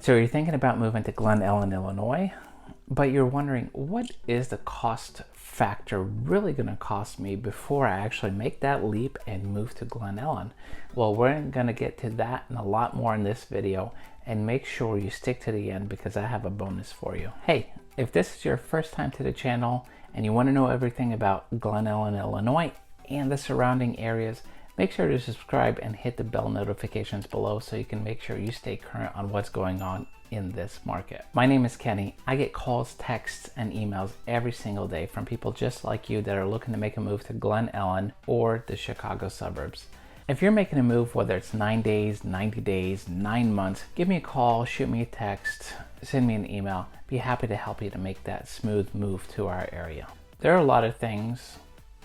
So you're thinking about moving to Glen Ellyn, Illinois, but you're wondering, what is the cost factor really going to cost me before I actually make that leap and move to Glen Ellyn? Well, we're going to get to that and a lot more in this video, and make sure you stick to the end because I have a bonus for you. Hey, if this is your first time to the channel and you want to know everything about Glen Ellyn, Illinois and the surrounding areas, make sure to subscribe and hit the bell notifications below so you can make sure you stay current on what's going on in this market. My name is Kenny. I get calls, texts, and emails every single day from people just like you that are looking to make a move to Glen Ellyn or the Chicago suburbs. If you're making a move, whether it's 9 days, 90 days, 9 months, give me a call, shoot me a text, send me an email. Be happy to help you to make that smooth move to our area. There are a lot of things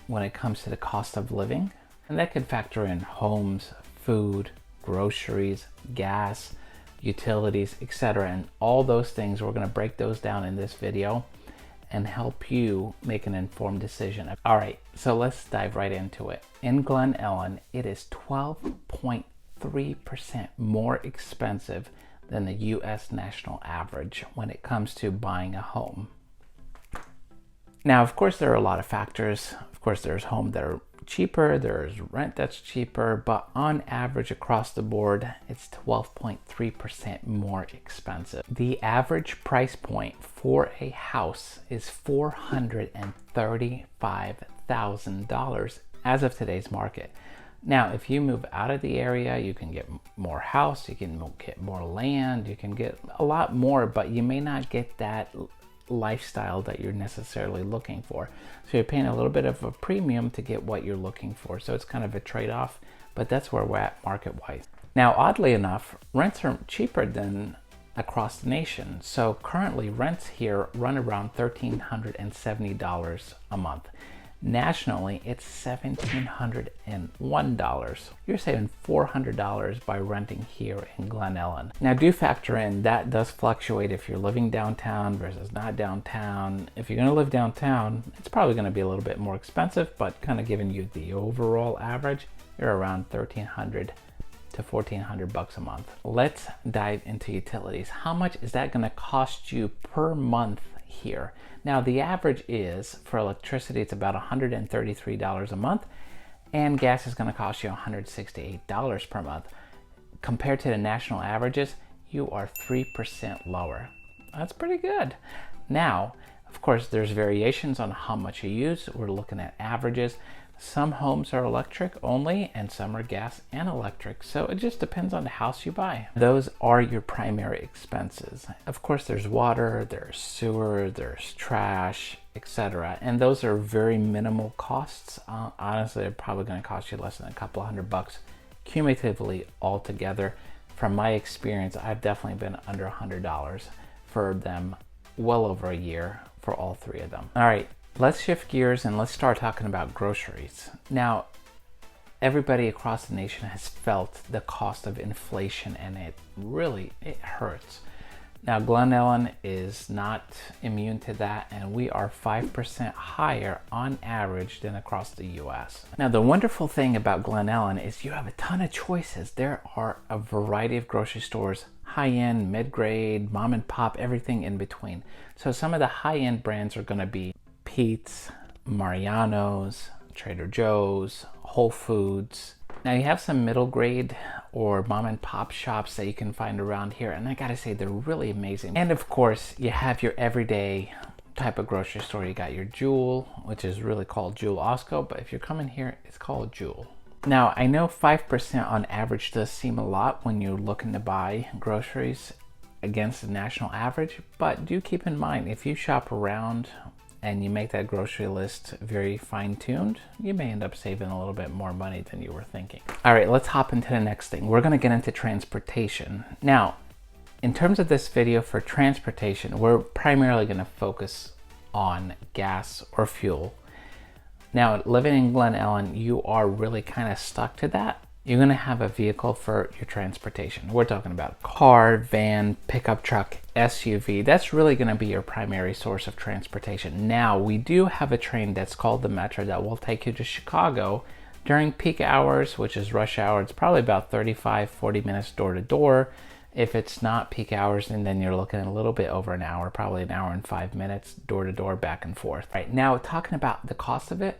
when it comes to the cost of living, and that could factor in homes, food, groceries, gas, utilities, etc. And all those things, we're going to break those down in this video and help you make an informed decision. All right, so let's dive right into it. In Glen Ellyn, it is 12.3% more expensive than the US national average when it comes to buying a home. Now, of course, there are a lot of factors. Of course, there's homes that are cheaper, there's rent that's cheaper, but on average across the board, it's 12.3% more expensive. The average price point for a house is $435,000 as of today's market. Now, if you move out of the area, you can get more house, you can get more land, you can get a lot more, but you may not get that lifestyle that you're necessarily looking for. So you're paying a little bit of a premium to get what you're looking for. So it's kind of a trade-off, but that's where we're at market-wise. Now, oddly enough, rents are cheaper than across the nation. So currently rents here run around $1,370 a month. Nationally, it's $1,701. You're saving $400 by renting here in Glen Ellyn. Now, do factor in that does fluctuate if you're living downtown versus not downtown. If you're going to live downtown, it's probably going to be a little bit more expensive, but kind of giving you the overall average, you're around $1,300 to $1,400 a month. Let's dive into utilities. How much is that going to cost you per month here? Now, the average is for electricity, it's about $133 a month, and gas is going to cost you $168 per month. Compared to the national averages, you are 3% lower. That's pretty good. Now, of course, there's variations on how much you use. We're looking at averages. Some homes are electric only and some are gas and electric. So it just depends on the house you buy. Those are your primary expenses. Of course, there's water, there's sewer, there's trash, etc. And those are very minimal costs. Honestly, they're probably going to cost you less than a couple $100 cumulatively altogether. From my experience, I've definitely been under $100 for them well over a year for all three of them. All right. Let's shift gears and let's start talking about groceries. Now, everybody across the nation has felt the cost of inflation, and it hurts. Now, Glen Ellyn is not immune to that, and we are 5% higher on average than across the US. Now, the wonderful thing about Glen Ellyn is you have a ton of choices. There are a variety of grocery stores, high-end, mid-grade, mom and pop, everything in between. So some of the high-end brands are going to be Pete's, Mariano's, Trader Joe's, Whole Foods. Now, you have some middle grade or mom and pop shops that you can find around here, and I gotta say, they're really amazing. And of course, you have your everyday type of grocery store. You got your Jewel, which is really called Jewel Osco, but if you're coming here, it's called Jewel. Now, I know 5% on average does seem a lot when you're looking to buy groceries against the national average, but do keep in mind, if you shop around and you make that grocery list very fine-tuned, you may end up saving a little bit more money than you were thinking. All right, let's hop into the next thing. We're gonna get into transportation. Now, in terms of this video for transportation, we're primarily gonna focus on gas or fuel. Now, living in Glen Ellyn, you are really kind of stuck to that. You're gonna have a vehicle for your transportation. We're talking about car, van, pickup truck, SUV. That's really gonna be your primary source of transportation. Now, we do have a train that's called the Metro that will take you to Chicago during peak hours, which is rush hour. It's probably about 35, 40 minutes door to door. If it's not peak hours, and then you're looking at a little bit over an hour, probably an hour and 5 minutes, door to door, back and forth. Right now, talking about the cost of it,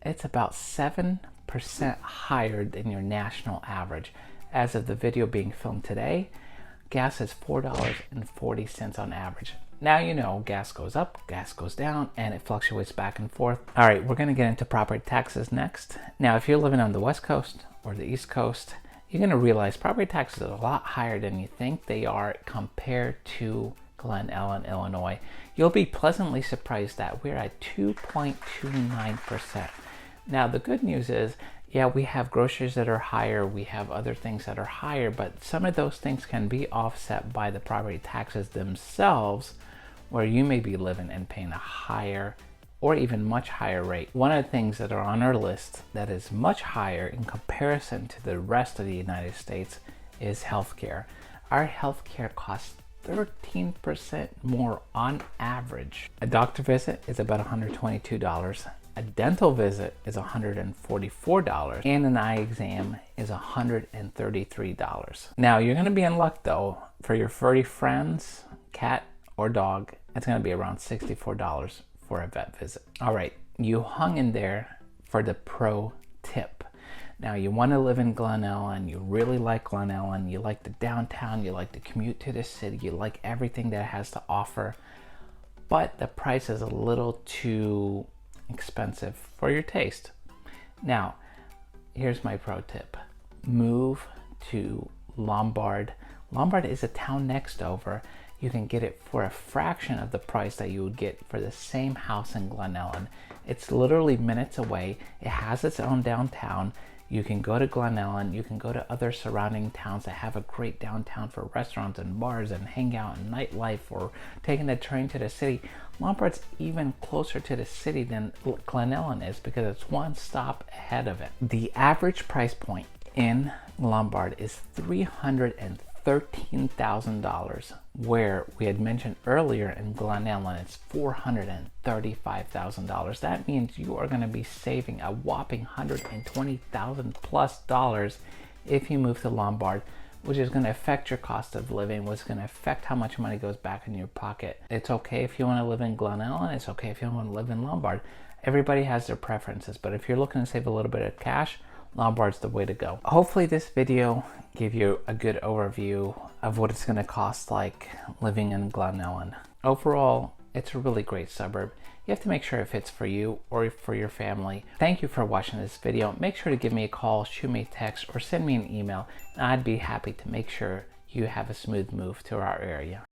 it's about 7% higher than your national average. As of the video being filmed today, gas is $4.40 on average. Now you know gas goes up, gas goes down, and it fluctuates back and forth. All right, we're gonna get into property taxes next. Now, if you're living on the West Coast or the East Coast, you're gonna realize property taxes are a lot higher than you think they are compared to Glen Ellyn, Illinois. You'll be pleasantly surprised that we're at 2.29%. Now, the good news is, yeah, we have groceries that are higher, we have other things that are higher, but some of those things can be offset by the property taxes themselves, where you may be living and paying a higher or even much higher rate. One of the things that are on our list that is much higher in comparison to the rest of the United States is healthcare. Our healthcare costs 13% more on average. A doctor visit is about $122. A dental visit is $144, and an eye exam is $133. Now, you're gonna be in luck though. For your furry friends, cat or dog, it's gonna be around $64 for a vet visit. All right, you hung in there for the pro tip. Now, you wanna live in Glen Ellyn, you really like Glen Ellyn, you like the downtown, you like the commute to the city, you like everything that it has to offer, but the price is a little too expensive for your taste. Now, here's my pro tip. Move to Lombard. Lombard is a town next over. You can get it for a fraction of the price that you would get for the same house in Glen Ellyn. It's literally minutes away. It has its own downtown. You can go to Glen Ellyn, you can go to other surrounding towns that have a great downtown for restaurants and bars and hangout and nightlife, or taking the train to the city. Lombard's even closer to the city than Glen Ellyn is because it's one stop ahead of it. The average price point in Lombard is $313,000, where we had mentioned earlier in Glen Ellyn it's $435,000. That means you are going to be saving a whopping $120,000 plus if you move to Lombard, which is going to affect your cost of living, which is going to affect how much money goes back in your pocket. It's okay if you want to live in Glen Ellyn, it's okay if you want to live in Lombard. Everybody has their preferences, but if you're looking to save a little bit of cash, Lombard's the way to go. Hopefully this video gave you a good overview of what it's going to cost like living in Glen Ellyn. Overall, it's a really great suburb. You have to make sure it fits for you or for your family. Thank you for watching this video. Make sure to give me a call, shoot me a text, or send me an email, and I'd be happy to make sure you have a smooth move to our area.